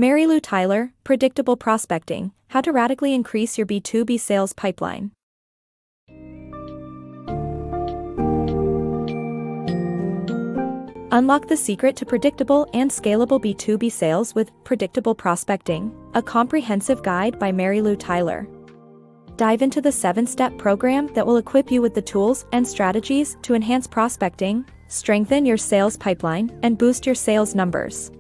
Marylou Tyler, Predictable Prospecting, How to Radically Increase Your B2B Sales Pipeline. Unlock the secret to predictable and scalable B2B sales with Predictable Prospecting, a comprehensive guide by Marylou Tyler. Dive into the 7-step program that will equip you with the tools and strategies to enhance prospecting, strengthen your sales pipeline, and boost your sales numbers.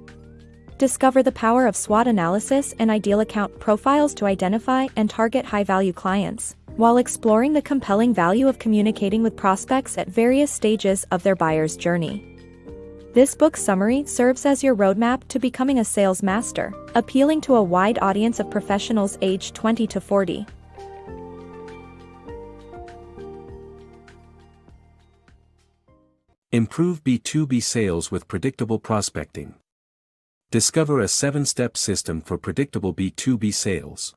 Discover the power of SWOT analysis and ideal account profiles to identify and target high-value clients, while exploring the compelling value of communicating with prospects at various stages of their buyer's journey. This book summary serves as your roadmap to becoming a sales master, appealing to a wide audience of professionals aged 20 to 40. Improve B2B sales with predictable prospecting. Discover a 7-step system for predictable B2B sales.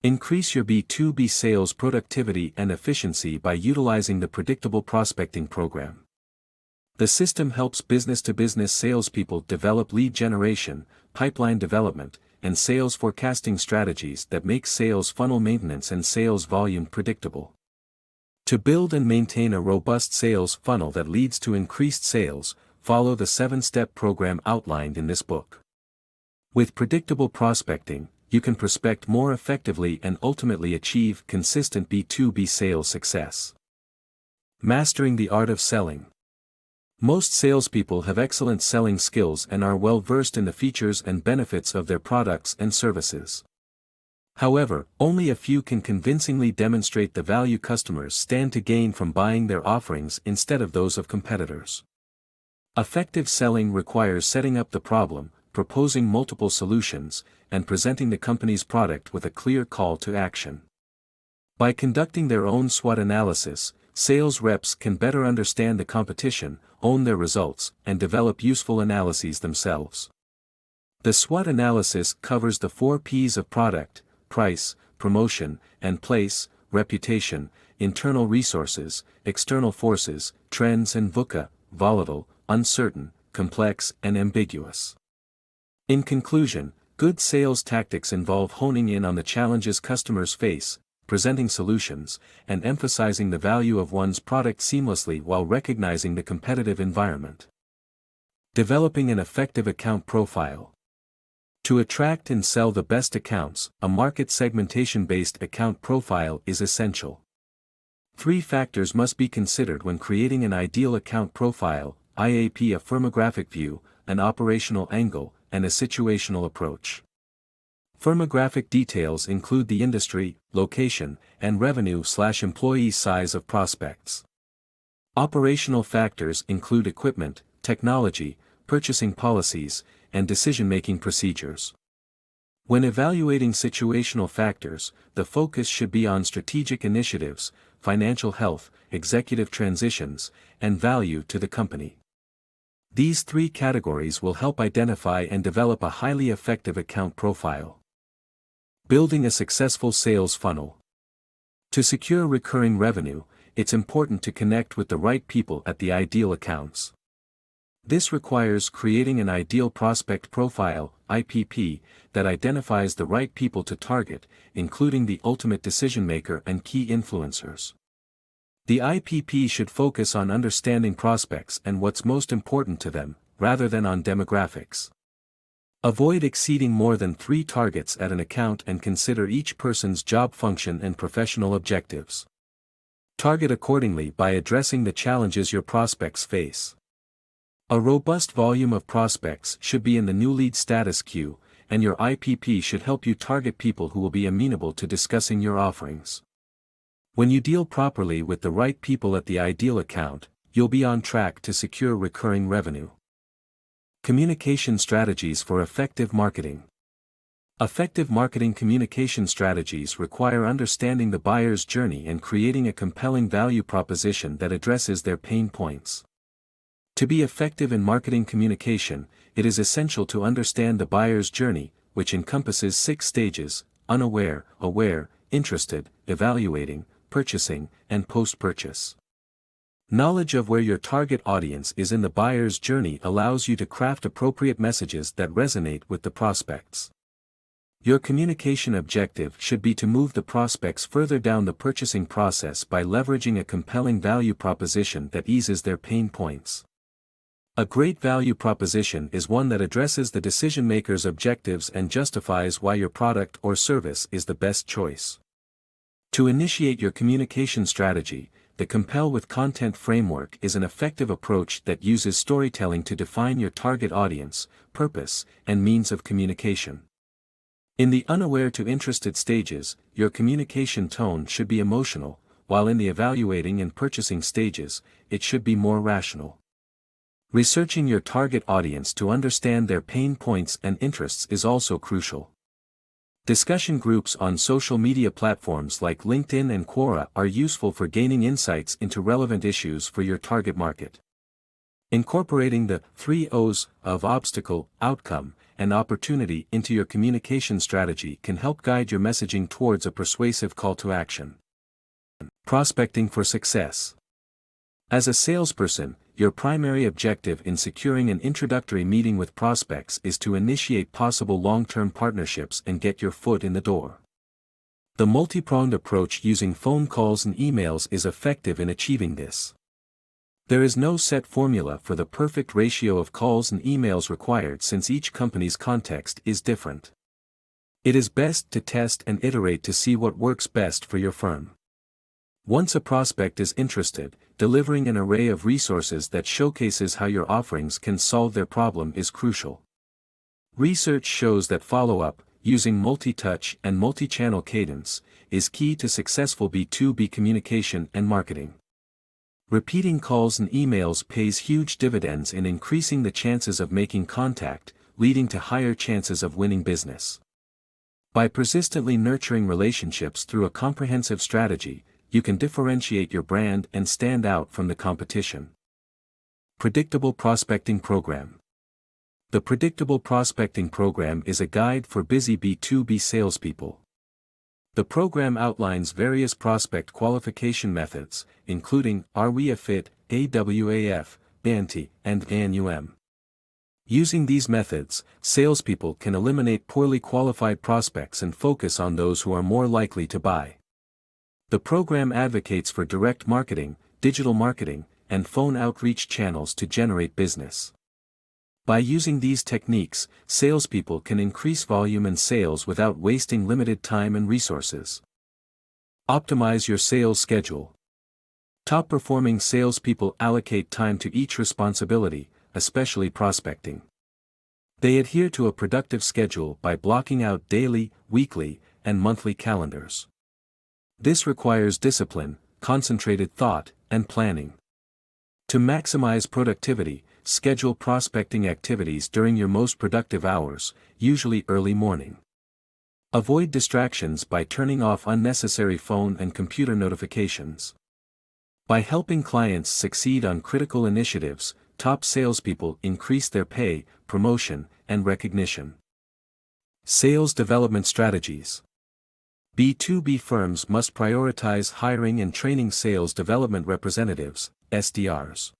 Increase your B2B sales productivity and efficiency by utilizing the Predictable Prospecting program. The system helps business-to-business salespeople develop lead generation, pipeline development, and sales forecasting strategies that make sales funnel maintenance and sales volume predictable. To build and maintain a robust sales funnel that leads to increased sales, follow the 7-step program outlined in this book. With Predictable Prospecting, you can prospect more effectively and ultimately achieve consistent B2B sales success. Mastering the art of selling. Most salespeople have excellent selling skills and are well versed in the features and benefits of their products and services. However, only a few can convincingly demonstrate the value customers stand to gain from buying their offerings instead of those of competitors. Effective selling requires setting up the problem, proposing multiple solutions, and presenting the company's product with a clear call to action. By conducting their own SWOT analysis, sales reps can better understand the competition, own their results, and develop useful analyses themselves. The SWOT analysis covers the 4 P's of product, price, promotion, and place, reputation, internal resources, external forces, trends, and VUCA, volatile, uncertain, complex, and ambiguous. In conclusion, good sales tactics involve honing in on the challenges customers face, presenting solutions, and emphasizing the value of one's product seamlessly while recognizing the competitive environment. Developing an effective account profile. To attract and sell the best accounts, a market segmentation-based account profile is essential. 3 factors must be considered when creating an ideal account profile: IAP, a firmographic view, an operational angle, and a situational approach. Firmographic details include the industry, location, and revenue/employee size of prospects. Operational factors include equipment, technology, purchasing policies, and decision-making procedures. When evaluating situational factors, the focus should be on strategic initiatives, financial health, executive transitions, and value to the company. These 3 categories will help identify and develop a highly effective account profile. Building a successful sales funnel. To secure recurring revenue, it's important to connect with the right people at the ideal accounts. This requires creating an ideal prospect profile, IPP, that identifies the right people to target, including the ultimate decision maker and key influencers. The IPP should focus on understanding prospects and what's most important to them, rather than on demographics. Avoid exceeding more than 3 targets at an account and consider each person's job function and professional objectives. Target accordingly by addressing the challenges your prospects face. A robust volume of prospects should be in the new lead status queue, and your IPP should help you target people who will be amenable to discussing your offerings. When you deal properly with the right people at the ideal account, you'll be on track to secure recurring revenue. Communication strategies for effective marketing. Effective marketing communication strategies require understanding the buyer's journey and creating a compelling value proposition that addresses their pain points. To be effective in marketing communication, it is essential to understand the buyer's journey, which encompasses 6 stages: unaware, aware, interested, evaluating, purchasing, and post-purchase. Knowledge of where your target audience is in the buyer's journey allows you to craft appropriate messages that resonate with the prospects. Your communication objective should be to move the prospects further down the purchasing process by leveraging a compelling value proposition that eases their pain points. A great value proposition is one that addresses the decision-maker's objectives and justifies why your product or service is the best choice. To initiate your communication strategy, the Compel with Content framework is an effective approach that uses storytelling to define your target audience, purpose, and means of communication. In the unaware to interested stages, your communication tone should be emotional, while in the evaluating and purchasing stages, it should be more rational. Researching your target audience to understand their pain points and interests is also crucial. Discussion groups on social media platforms like LinkedIn and Quora are useful for gaining insights into relevant issues for your target market. Incorporating the 3 O's of obstacle, outcome, and opportunity into your communication strategy can help guide your messaging towards a persuasive call to action. Prospecting for success. As a salesperson, your primary objective in securing an introductory meeting with prospects is to initiate possible long-term partnerships and get your foot in the door. The multi-pronged approach using phone calls and emails is effective in achieving this. There is no set formula for the perfect ratio of calls and emails required since each company's context is different. It is best to test and iterate to see what works best for your firm. Once a prospect is interested, delivering an array of resources that showcases how your offerings can solve their problem is crucial. Research shows that follow-up, using multi-touch and multi-channel cadence, is key to successful B2B communication and marketing. Repeating calls and emails pays huge dividends in increasing the chances of making contact, leading to higher chances of winning business. By persistently nurturing relationships through a comprehensive strategy, you can differentiate your brand and stand out from the competition. Predictable Prospecting Program. The Predictable Prospecting Program is a guide for busy B2B salespeople. The program outlines various prospect qualification methods, including Are We a Fit, AWAF, BANTI, and ANUM. Using these methods, salespeople can eliminate poorly qualified prospects and focus on those who are more likely to buy. The program advocates for direct marketing, digital marketing, and phone outreach channels to generate business. By using these techniques, salespeople can increase volume and sales without wasting limited time and resources. Optimize your sales schedule. Top-performing salespeople allocate time to each responsibility, especially prospecting. They adhere to a productive schedule by blocking out daily, weekly, and monthly calendars. This requires discipline, concentrated thought, and planning. To maximize productivity, schedule prospecting activities during your most productive hours, usually early morning. Avoid distractions by turning off unnecessary phone and computer notifications. By helping clients succeed on critical initiatives, top salespeople increase their pay, promotion, and recognition. Sales development strategies. B2B firms must prioritize hiring and training sales development representatives, SDRs.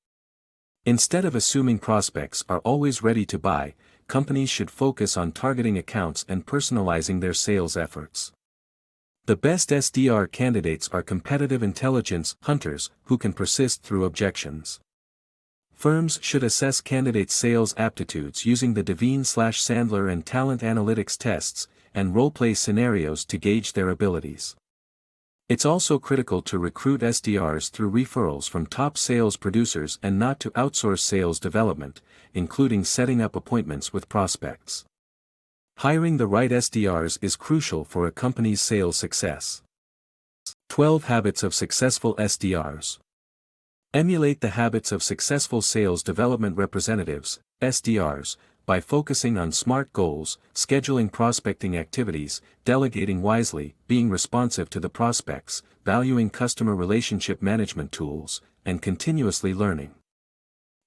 Instead of assuming prospects are always ready to buy, companies should focus on targeting accounts and personalizing their sales efforts. The best SDR candidates are competitive intelligence hunters who can persist through objections. Firms should assess candidates' sales aptitudes using the Devine/Sandler and talent analytics tests, and role-play scenarios to gauge their abilities. It's also critical to recruit SDRs through referrals from top sales producers and not to outsource sales development, including setting up appointments with prospects. Hiring the right SDRs is crucial for a company's sales success. 12 Habits of Successful SDRs. Emulate the habits of successful sales development representatives, SDRs, by focusing on SMART goals, scheduling prospecting activities, delegating wisely, being responsive to the prospects, valuing customer relationship management tools, and continuously learning.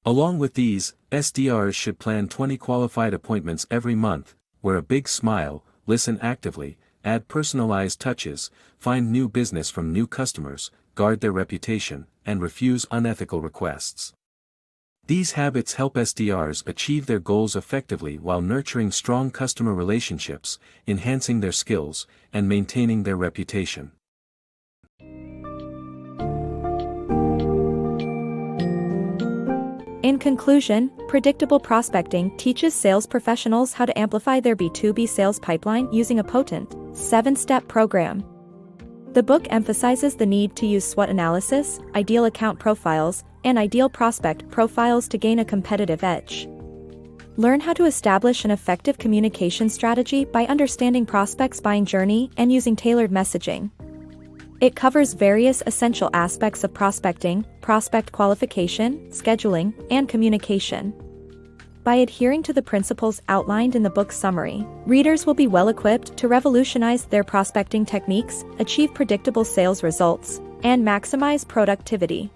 Along with these, SDRs should plan 20 qualified appointments every month, wear a big smile, listen actively, add personalized touches, find new business from new customers, guard their reputation, and refuse unethical requests. These habits help SDRs achieve their goals effectively while nurturing strong customer relationships, enhancing their skills, and maintaining their reputation. In conclusion, predictable prospecting teaches sales professionals how to amplify their B2B sales pipeline using a potent, 7-step program. The book emphasizes the need to use SWOT analysis, ideal account profiles, and ideal prospect profiles to gain a competitive edge. Learn how to establish an effective communication strategy by understanding prospects' buying journey and using tailored messaging. It covers various essential aspects of prospecting, prospect qualification, scheduling, and communication. By adhering to the principles outlined in the book's summary, readers will be well equipped to revolutionize their prospecting techniques, achieve predictable sales results, and maximize productivity.